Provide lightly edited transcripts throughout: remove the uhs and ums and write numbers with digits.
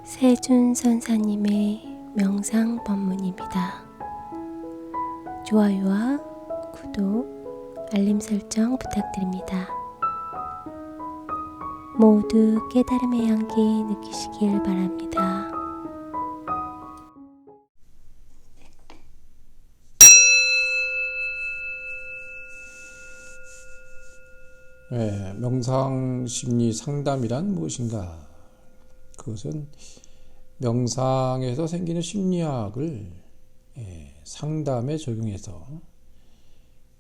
세준 선사님의 명상 법문입니다. 좋아요와 구독, 알림 설정 부탁드립니다. 모두 깨달음의 향기 느끼시길 바랍니다. 명상 심리 상담이란 무엇인가? 그것은 명상에서 생기는 심리학을 상담에 적용해서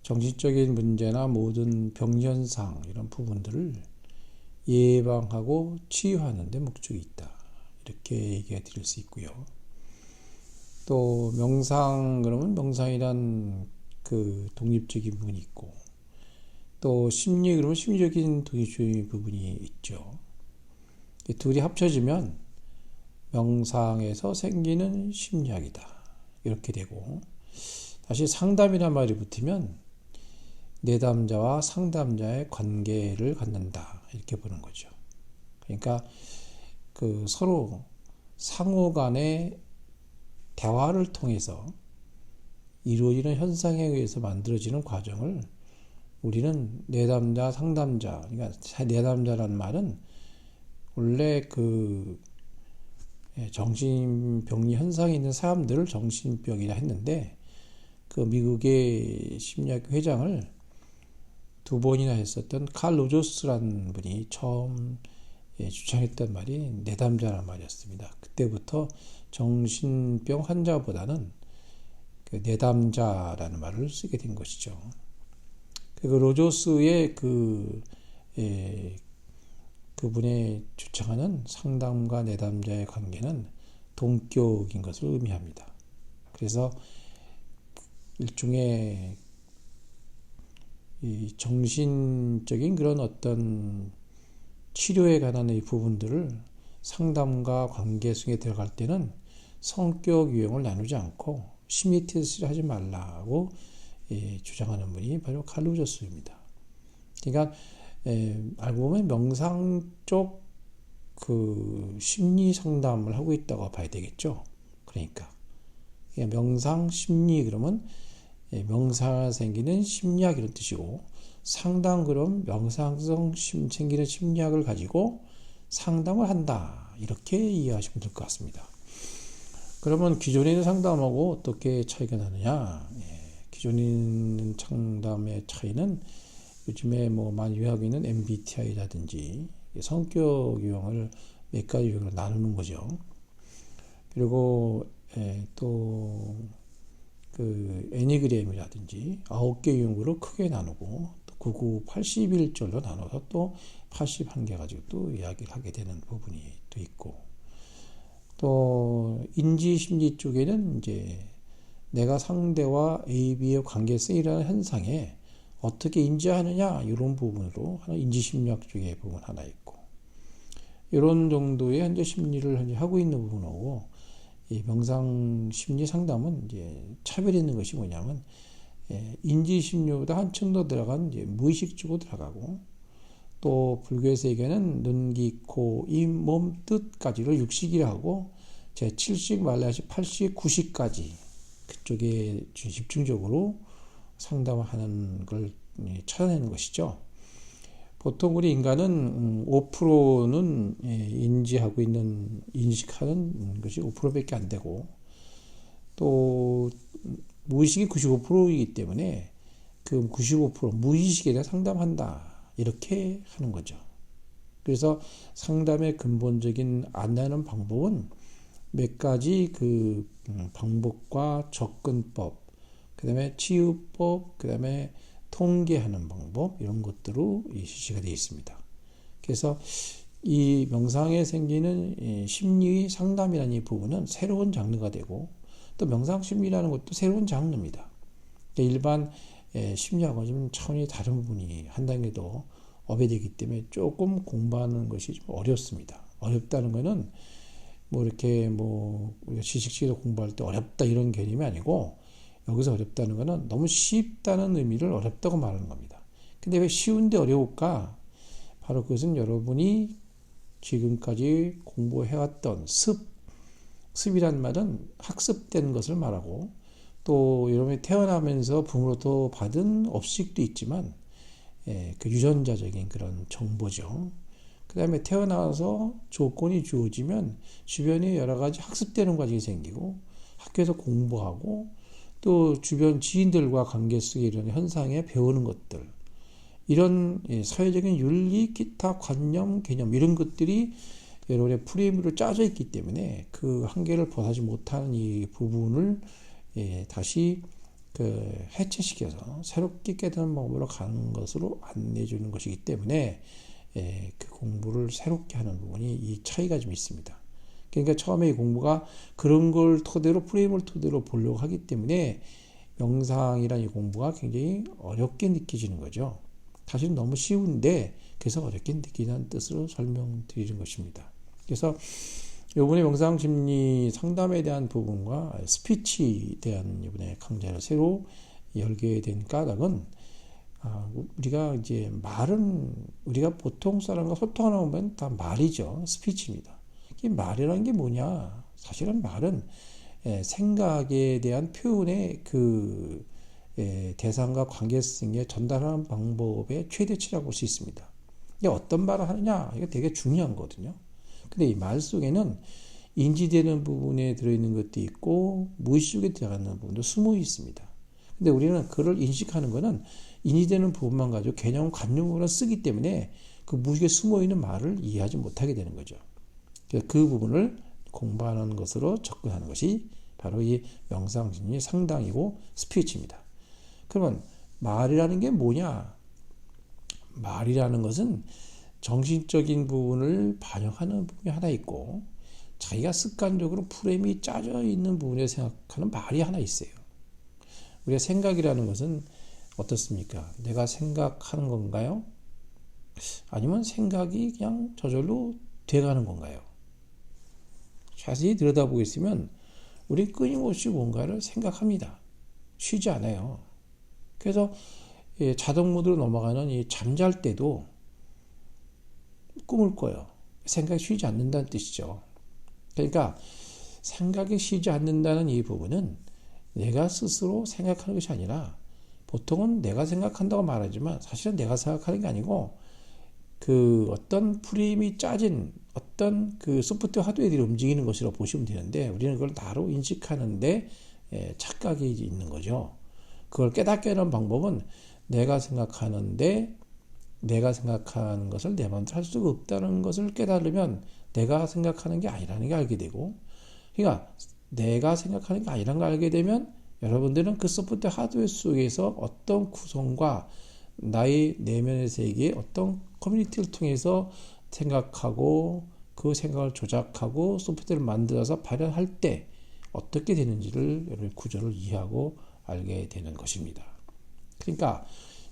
정신적인 문제나 모든 병현상 이런 부분들을 예방하고 치유하는 데 목적이 있다. 이렇게 얘기해 드릴 수 있고요. 또 명상 그러면 명상이란 그 독립적인 부분이 있고 또 심리 그러면 심리적인 독립적인 부분이 있죠. 이 둘이 합쳐지면 명상에서 생기는 심리학이다. 이렇게 되고 다시 상담이란 말이 붙으면 내담자와 상담자의 관계를 갖는다. 이렇게 보는 거죠. 그러니까 그 서로 상호 간의 대화를 통해서 이루어지는 현상에 의해서 만들어지는 과정을 우리는 내담자, 상담자, 그러니까 내담자라는 말은 원래 그 정신병리 현상이 있는 사람들을 정신병이라 했는데 그 미국의 심리학 회장을 두 번이나 했었던 칼 로저스라는 분이 처음 주창했던 말이 내담자라는 말이었습니다. 그때부터 정신병 환자보다는 그 내담자라는 말을 쓰게 된 것이죠. 그 로저스의 그분의 주창하는 상담과 내담자의 관계는 동격인 것을 의미합니다. 그래서 일종의 이 정신적인 그런 어떤 치료에 관한 이 부분들을 상담과 관계 속에 들어갈 때는 성격 유형을 나누지 않고 심리 테스트를 하지 말라고 주장하는 분이 바로 칼 로저스입니다. 그러니까 알고 보면 명상 쪽 그 심리 상담을 하고 있다고 봐야 되겠죠. 그러니까 명상 심리 그러면 명상에 생기는 심리학 이런 뜻이고 상담 그럼 명상성 생기는 심리학을 가지고 상담을 한다. 이렇게 이해하시면 될 것 같습니다. 그러면 기존에 있는 상담하고 어떻게 차이가 나느냐? 기존에 있는 상담의 차이는 요즘에 뭐 많이 유행하고 있는 MBTI라든지 성격 유형을 몇 가지 유형으로 나누는 거죠. 그리고 또 그 애니그램이라든지 9개 유형으로 크게 나누고 또 99, 81절로 나눠서 또 81개 가지고 또 이야기를 하게 되는 부분이 또 있고 또 인지심리 쪽에는 이제 내가 상대와 A, B의 관계성이라는 현상에 어떻게 인지하느냐 이런 부분으로 하나 인지심리학 쪽의 부분 하나 있고 이런 정도의 현재 심리를 현재 하고 있는 부분하고 이 명상 심리 상담은 이제 차별이 있는 것이 뭐냐면 인지심리보다 한층 더 들어간 이제 무의식 쪽으로 들어가고 또 불교의 세계는 눈, 귀, 코, 입, 몸, 뜻까지를 육식이라 하고 제 7식, 말라식, 8식, 9식까지 그쪽에 집중적으로 상담을 하는 걸 찾아내는 것이죠. 보통 우리 인간은 5%는 인지하고 있는 인식하는 것이 5%밖에 안 되고 또 무의식이 95%이기 때문에 그 95% 무의식에 대해 상담한다 이렇게 하는 거죠. 그래서 상담의 근본적인 안내하는 방법은 몇 가지 그 방법과 접근법, 그 다음에 치유법, 그 다음에 통계하는 방법 이런 것들로 실시가 되어 있습니다. 그래서 이 명상에 생기는 심리 상담이라는 이 부분은 새로운 장르가 되고 또 명상 심리라는 것도 새로운 장르입니다. 일반 심리학은 좀 차원이 다른 부분이 한 단계 더 업해되기 때문에 조금 공부하는 것이 좀 어렵습니다. 어렵다는 것은 뭐 이렇게 뭐 우리가 지식적으로 공부할 때 어렵다 이런 개념이 아니고 여기서 어렵다는 것은 너무 쉽다는 의미를 어렵다고 말하는 겁니다. 근데 왜 쉬운데 어려울까? 바로 그것은 여러분이 지금까지 공부해왔던 습이란 말은 학습된 것을 말하고, 또 여러분이 태어나면서 부모로부터 받은 업식도 있지만 그 유전자적인 그런 정보죠. 그 다음에 태어나서 조건이 주어지면 주변에 여러 가지 학습되는 과정이 생기고, 학교에서 공부하고 또 주변 지인들과 관계 속에 이런 현상에 배우는 것들, 이런 사회적인 윤리, 기타 관념, 개념, 이런 것들이 여러분의 프레임으로 짜져 있기 때문에 그 한계를 벗어나지 못하는 이 부분을 다시 해체시켜서 새롭게 깨닫는 방법으로 가는 것으로 안내해 주는 것이기 때문에 그 공부를 새롭게 하는 부분이 이 차이가 좀 있습니다. 그러니까 처음에 이 공부가 그런 걸 토대로, 프레임을 토대로 보려고 하기 때문에 명상이라는 이 공부가 굉장히 어렵게 느껴지는 거죠. 사실 너무 쉬운데 그래서 어렵게 느끼는 뜻으로 설명드리는 것입니다. 그래서 이번에 명상 심리 상담에 대한 부분과 스피치에 대한 이번에 강좌를 새로 열게 된 까닭은, 우리가 이제 말은 우리가 보통 사람과 소통하는 보면 다 말이죠. 스피치입니다. 이 말이라는 게 뭐냐? 사실은 말은 생각에 대한 표현의 그 대상과 관계성에 전달하는 방법의 최대치라고 볼 수 있습니다. 이게 어떤 말을 하느냐? 이게 되게 중요한 거거든요. 근데 이 말 속에는 인지되는 부분에 들어있는 것도 있고 무의식 속에 들어가는 부분도 숨어 있습니다. 근데 우리는 그걸 인식하는 것은 인지되는 부분만 가지고 개념, 관념으로 쓰기 때문에 그 무의식에 숨어 있는 말을 이해하지 못하게 되는 거죠. 그래서 그 부분을 공부하는 것으로 접근하는 것이 바로 이 명상심리 상담이고 스피치입니다. 그러면 말이라는 게 뭐냐? 말이라는 것은 정신적인 부분을 반영하는 부분이 하나 있고, 자기가 습관적으로 프레임이 짜져 있는 부분에 생각하는 말이 하나 있어요. 우리가 생각이라는 것은 어떻습니까? 내가 생각하는 건가요? 아니면 생각이 그냥 저절로 돼가는 건가요? 자세히 들여다보고 있으면 우리 끊임없이 뭔가를 생각합니다. 쉬지 않아요. 그래서 자동 모드로 넘어가는 이 잠잘 때도 꿈을 꿔요. 생각이 쉬지 않는다는 뜻이죠. 그러니까 생각이 쉬지 않는다는 이 부분은 내가 스스로 생각하는 것이 아니라, 보통은 내가 생각한다고 말하지만 사실은 내가 생각하는 게 아니고 그 어떤 프레임이 짜진 어떤 그 소프트웨어 하드웨어들이 움직이는 것이라고 보시면 되는데, 우리는 그걸 나로 인식하는데 착각이 있는 거죠. 그걸 깨닫게 하는 방법은 내가 생각하는데 내가 생각하는 것을 내 마음대로 할 수가 없다는 것을 깨달으면 내가 생각하는 게 아니라는 걸 알게 되고, 그러니까 내가 생각하는 게 아니라는 걸 알게 되면 여러분들은 그 소프트웨어 하드웨어 속에서 어떤 구성과 나의 내면의 세계의 어떤 커뮤니티를 통해서 생각하고 그 생각을 조작하고 소프트웨어를 만들어서 발현할 때 어떻게 되는지를 여러분 구조를 이해하고 알게 되는 것입니다. 그러니까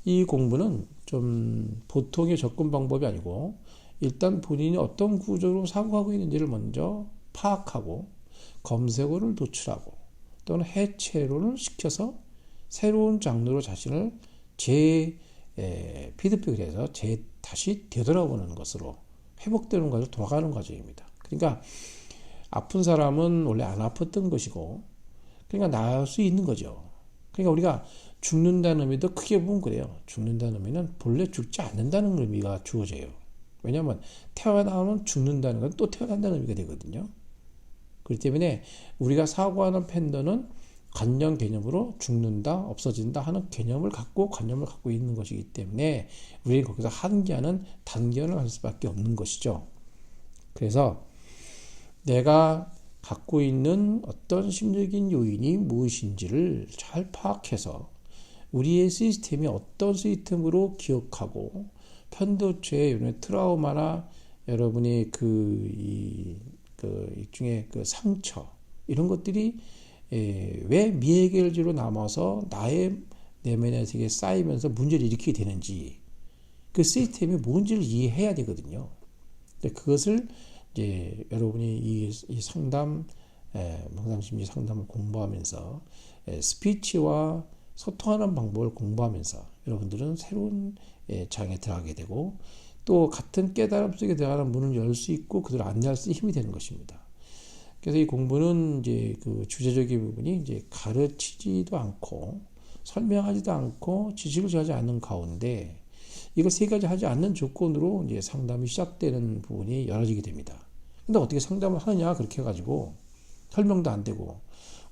이 공부는 좀 보통의 접근 방법이 아니고, 일단 본인이 어떤 구조로 사고하고 있는지를 먼저 파악하고 검색어를 노출하고 또는 해체론을 시켜서 새로운 장르로 자신을 피드백을 해서 다시 되돌아보는 것으로 회복되는 과정으로 돌아가는 과정입니다. 그러니까 아픈 사람은 원래 안 아팠던 것이고, 그러니까 나을 수 있는 거죠. 그러니까 우리가 죽는다는 의미도 크게 보면 그래요. 죽는다는 의미는 본래 죽지 않는다는 의미가 주어져요. 왜냐하면 태어나면 죽는다는 건 또 태어난다는 의미가 되거든요. 그렇기 때문에 우리가 사고하는 팬더는 관념 개념으로 죽는다, 없어진다 하는 개념을 갖고 관념을 갖고 있는 것이기 때문에 우리는 거기서 한계하는 단견을 할 수밖에 없는 것이죠. 그래서 내가 갖고 있는 어떤 심리적인 요인이 무엇인지를 잘 파악해서 우리의 시스템이 어떤 시스템으로 기억하고, 편도체의 이런 트라우마나 여러분의 일종의 그 상처, 이런 것들이 왜 미해결제로 남아서 나의 내면의 세계에 쌓이면서 문제를 일으키게 되는지, 그 시스템이 뭔지를 이해해야 되거든요. 그것을 이제 여러분이 이 상담, 명상심리 상담을 공부하면서 스피치와 소통하는 방법을 공부하면서 여러분들은 새로운 장에 들어가게 되고, 또 같은 깨달음 속에 들어가는 문을 열 수 있고 그들을 안내할 수 있는 힘이 되는 것입니다. 그래서 이 공부는 이제 그 주제적인 부분이 이제 가르치지도 않고 설명하지도 않고 지식을 전하지 않는 가운데 이거 세 가지 하지 않는 조건으로 이제 상담이 시작되는 부분이 열어지게 됩니다. 근데 어떻게 상담을 하느냐 그렇게 해가지고 설명도 안 되고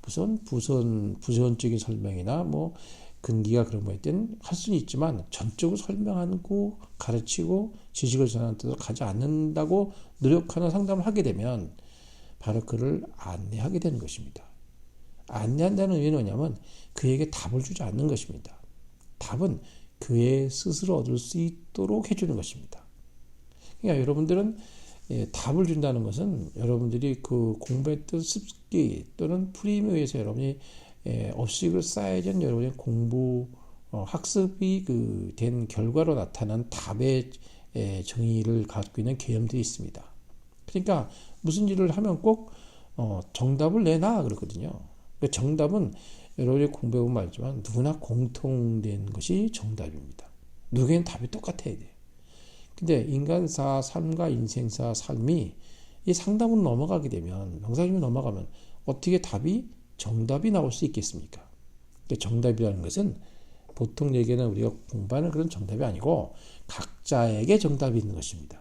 무슨 부선적인 설명이나 뭐 근기가 그런 거에 대한 할 수는 있지만 전적으로 설명하고 가르치고 지식을 전하는 뜻으로 가지 않는다고 노력하는 상담을 하게 되면 바로 그를 안내하게 되는 것입니다. 안내한다는 의미는 뭐냐면 그에게 답을 주지 않는 것입니다. 답은 그의 스스로 얻을 수 있도록 해주는 것입니다. 그러니까 여러분들은 답을 준다는 것은 여러분들이 그 공부했던 습기 또는 프레임에 의해서 여러분이 업식을 쌓여진 여러분의 공부 학습이 된 결과로 나타난 답의 정의를 갖고 있는 개념들이 있습니다. 그러니까 무슨 일을 하면 꼭 정답을 내놔 그렇거든요. 정답은 여러분이 공부해보면 알지만 누구나 공통된 것이 정답입니다. 누구에겐 답이 똑같아야 돼요. 근데 인간사, 삶과 인생사, 삶이 이 상담으로 넘어가게 되면 명상심이 넘어가면 어떻게 정답이 나올 수 있겠습니까? 정답이라는 것은 보통 얘기는 우리가 공부하는 그런 정답이 아니고 각자에게 정답이 있는 것입니다.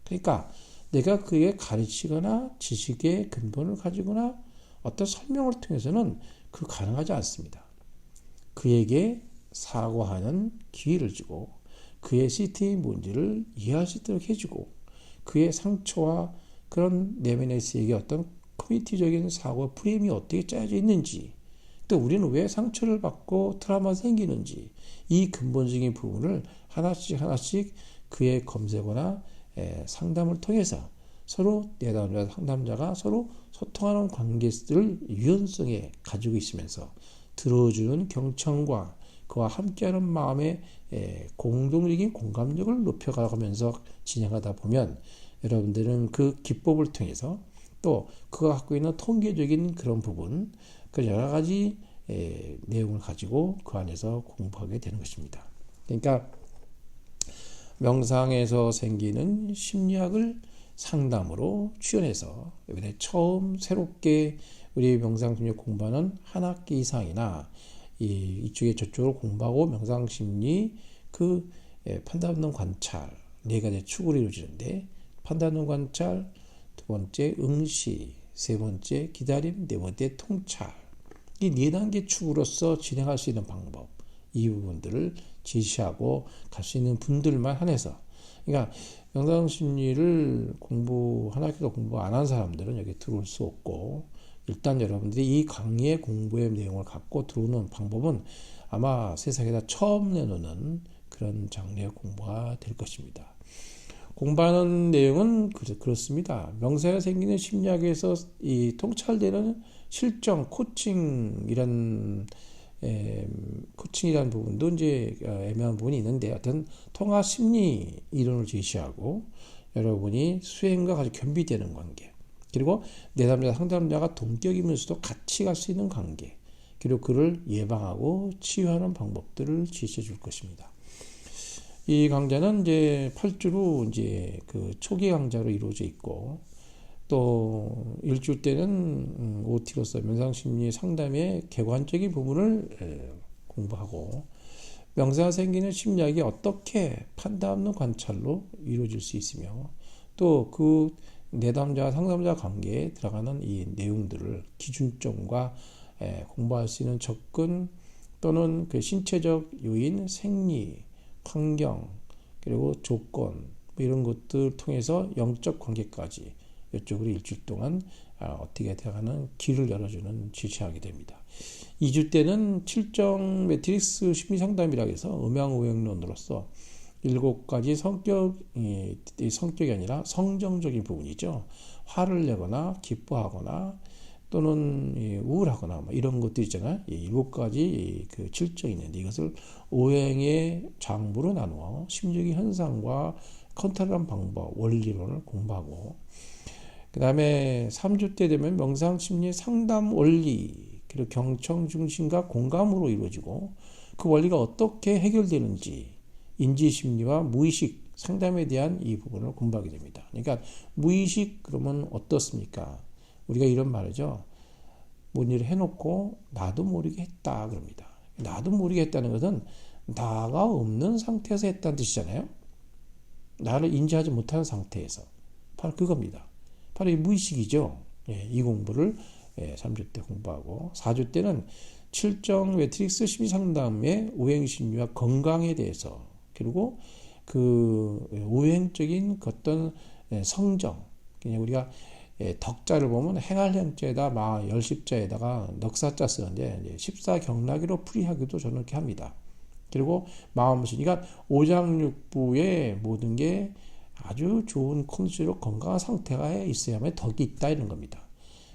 그러니까 내가 그에게 가르치거나 지식의 근본을 가지거나 어떤 설명을 통해서는 그 가능하지 않습니다. 그에게 사고하는 기회를 주고 그의 시스템이 뭔지를 이해할 수 있도록 해주고 그의 상처와 그런 내면에서의 어떤 커뮤니티적인 사고 프레임이 어떻게 짜여져 있는지 또 우리는 왜 상처를 받고 트라우마가 생기는지 이 근본적인 부분을 하나씩 그의 검색어나 상담을 통해서 서로 내담자 상담자가 서로 소통하는 관계를 유연성에 가지고 있으면서 들어주는 경청과 그와 함께하는 마음의 공동적인 공감력을 높여가면서 진행하다 보면 여러분들은 그 기법을 통해서 또 그가 갖고 있는 통계적인 그런 부분 그 여러 가지 내용을 가지고 그 안에서 공부하게 되는 것입니다. 그러니까 명상에서 생기는 심리학을 상담으로 취현해서 이번에 처음 새롭게 우리 명상심리 공부하는 한 학기 이상이나 이쪽에 저쪽으로 공부하고 명상심리 판단론 관찰 네 가지 축으로 이루어지는데 판단론 관찰, 두 번째 응시, 세 번째 기다림, 네 번째 통찰 이 네 단계 축으로서 진행할 수 있는 방법 이 부분들을 제시하고 갈 수 있는 분들만 한해서 그러니까 명상심리를 한 학기도 공부 안 한 사람들은 여기 들어올 수 없고 일단 여러분들이 이 강의의 공부의 내용을 갖고 들어오는 방법은 아마 세상에다 처음 내놓는 그런 장르의 공부가 될 것입니다. 공부하는 내용은 그렇습니다. 명상에 생기는 심리학에서 이 통찰되는 실정, 코칭이라는 부분도 이제 애매한 부분이 있는데 하여튼 통합 심리 이론을 제시하고 여러분이 수행과 같이 겸비되는 관계 그리고 내담자 상담자가 동격이면서도 같이 갈 수 있는 관계 그리고 그를 예방하고 치유하는 방법들을 제시해 줄 것입니다. 이 강좌는 이제 8주로 이제 그 초기 강좌로 이루어져 있고 또 일주 때는 OT로서 명상심리 상담의 개관적인 부분을 공부하고 명상에 생기는 심리학이 어떻게 판단 없는 관찰로 이루어질 수 있으며 또 그 내담자와 상담자 관계에 들어가는 이 내용들을 기준점과 공부할 수 있는 접근 또는 그 신체적 요인, 생리, 환경 그리고 조건 이런 것들 통해서 영적 관계까지 이쪽으로 일주일 동안 어떻게 들어가는 길을 열어주는 지시하게 됩니다. 2주 때는 7정 매트릭스 심리상담이라고 해서 음양오행론으로서 7가지 성격이 아니라 성정적인 부분이죠. 화를 내거나 기뻐하거나 또는 우울하거나 이런 것들 있잖아요. 7가지 그 질정이 있는데 이것을 오행의 장부로 나누어 심리적인 현상과 컨트롤하는 방법, 원리론을 공부하고 그 다음에 3주 때 되면 명상심리 상담 원리 그리고 경청 중심과 공감으로 이루어지고 그 원리가 어떻게 해결되는지 인지심리와 무의식 상담에 대한 이 부분을 공부하게 됩니다. 그러니까 무의식 그러면 어떻습니까? 우리가 이런 말이죠. 뭔 일을 해놓고 나도 모르게 했다 그럽니다. 나도 모르게 했다는 것은 나가 없는 상태에서 했다는 뜻이잖아요. 나를 인지하지 못하는 상태에서. 바로 그겁니다. 바로 이 무의식이죠. 이 공부를 3주 때 공부하고 4주 때는 7정 매트릭스 심리상담의 오행심리와 건강에 대해서 그리고 그 오행적인 어떤 성정 그냥 우리가 덕자를 보면 행할행자에다 열십자에다가 넉사자 쓰는데 십사경락으로 풀이하기도 저는 이렇게 합니다. 그리고 마음신 그러니까 오장육부의 모든 게 아주 좋은 컨디션으로 건강한 상태가 있어야만 덕이 있다 이런 겁니다.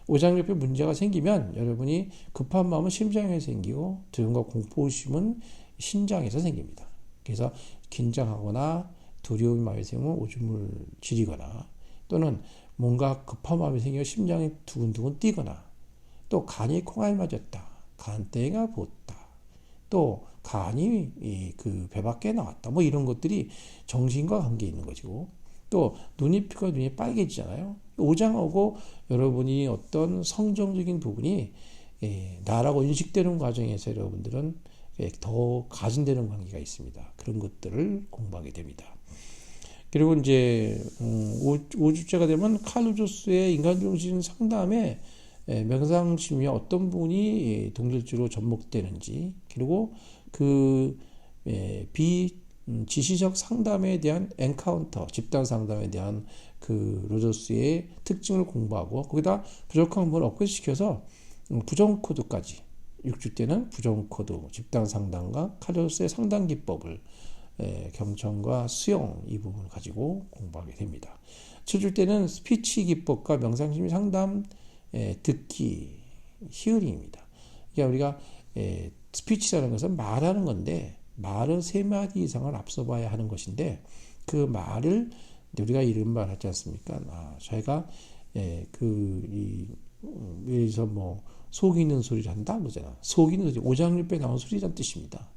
오장육부에 문제가 생기면 여러분이 급한 마음은 심장에 생기고 두려움과 공포심은 신장에서 생깁니다. 그래서 긴장하거나 두려움이 많이 생기면 오줌을 지리거나 또는 뭔가 급한 마음이 생겨 심장이 두근두근 뛰거나 또 간이 콩알이 맞았다. 간땡이가 붙다. 또 간이 그 배 밖에 나왔다. 뭐 이런 것들이 정신과 관계 있는 것이고 또 눈이 피가 눈이 빨개지잖아요. 오장하고 여러분이 어떤 성정적인 부분이 나라고 인식되는 과정에서 여러분들은 더 가진되는 관계가 있습니다. 그런 것들을 공부하게 됩니다. 그리고 이제 5주째가 되면 칼 루조스의 인간중심 상담에 명상심리와 어떤 부분이 동질주로 접목되는지 그리고 그 비지시적 상담에 대한 엔카운터 집단 상담에 대한 그 로저스의 특징을 공부하고 거기다 부족한 부분을 업그레이드시켜서 부정 코드까지 6주 때는 부정 코드 집단 상담과 칼로스의 상담 기법을 경청과 수용 이 부분을 가지고 공부하게 됩니다. 7주 때는 스피치 기법과 명상심리 상담 듣기 히어링입니다. 그러니까 우리가 스피치라는 것은 말하는 건데 말은 3마디 이상을 앞서 봐야 하는 것인데 그 말을 우리가 이런 말 하지 않습니까? 저희가 예를 들어서 뭐 속이는 소리를 한다 그러잖아. 속이는 소리 오장육부에 나온 소리란 뜻입니다.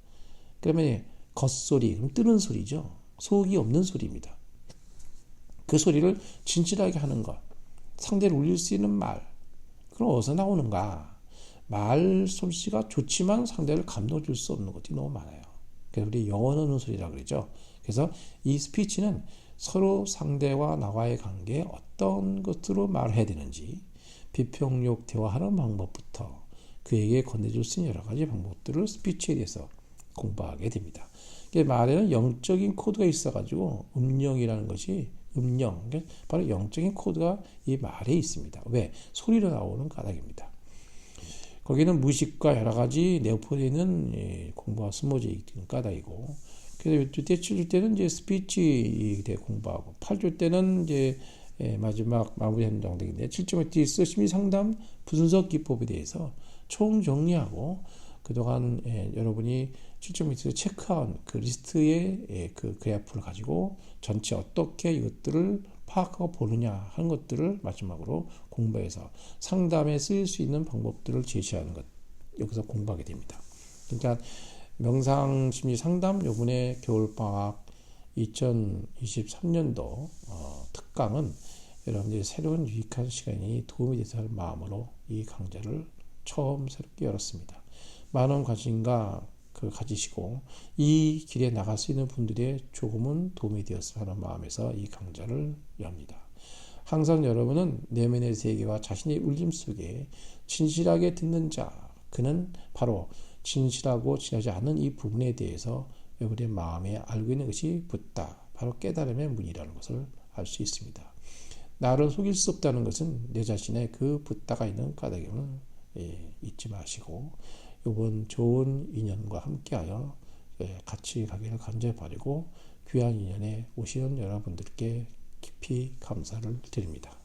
그러면 겉소리 그럼 뜨는 소리죠. 속이 없는 소리입니다. 그 소리를 진실하게 하는 것 상대를 울릴 수 있는 말 그럼 어디서 나오는가? 말 솜씨가 좋지만 상대를 감동을 줄 수 없는 것들이 너무 많아요. 그래서 우리 영혼하는 소리라고 그러죠. 그래서 이 스피치는 서로 상대와 나와의 관계에 어떤 것으로 말해야 되는지 비평력 대화하는 방법부터 그에게 건네줄 수 있는 여러 가지 방법들을 스피치에 대해서 공부하게 됩니다. 말에는 영적인 코드가 있어가지고 음령이라는 것이 음령 바로 영적인 코드가 이 말에 있습니다. 왜? 소리로 나오는 까닭입니다. 거기는 무의식과 여러 가지 내포되어 있는 공부가 숨어져 있는 까닭이고 그래서 6주 때 7주 때는 이제 스피치 대 공부하고 8주 때는 이제 마지막 마무리 현장인데 7주 매트릭스 심리 상담 분석 기법에 대해서 총 정리하고 그동안 여러분이 7주 매트릭스 체크한 그 리스트의 그 그래프를 가지고 전체 어떻게 이것들을 파악하고 보느냐 하는 것들을 마지막으로 공부해서 상담에 쓰일 수 있는 방법들을 제시하는 것 여기서 공부하게 됩니다. 그러니까 명상심리 상담 요번에 겨울방학 2023년도 특강은 여러분들이 새로운 유익한 시간이 도움이 되서 할 마음으로 이 강좌를 처음 새롭게 열었습니다. 많은 관심과 가지시고 이 길에 나갈 수 있는 분들의 조금은 도움이 되었으면 하는 마음에서 이 강좌를 엽니다. 항상 여러분은 내면의 세계와 자신의 울림 속에 진실하게 듣는 자 그는 바로 진실하고 진하지 않은 이 부분에 대해서 여러분의 마음에 알고 있는 것이 붓다 바로 깨달음의 문이라는 것을 알 수 있습니다. 나를 속일 수 없다는 것은 내 자신의 그 붓다가 있는 까닭임을 잊지 마시고 이번 좋은 인연과 함께하여 같이 가기를 간절히 바라고 귀한 인연에 오시는 여러분들께 깊이 감사를 드립니다.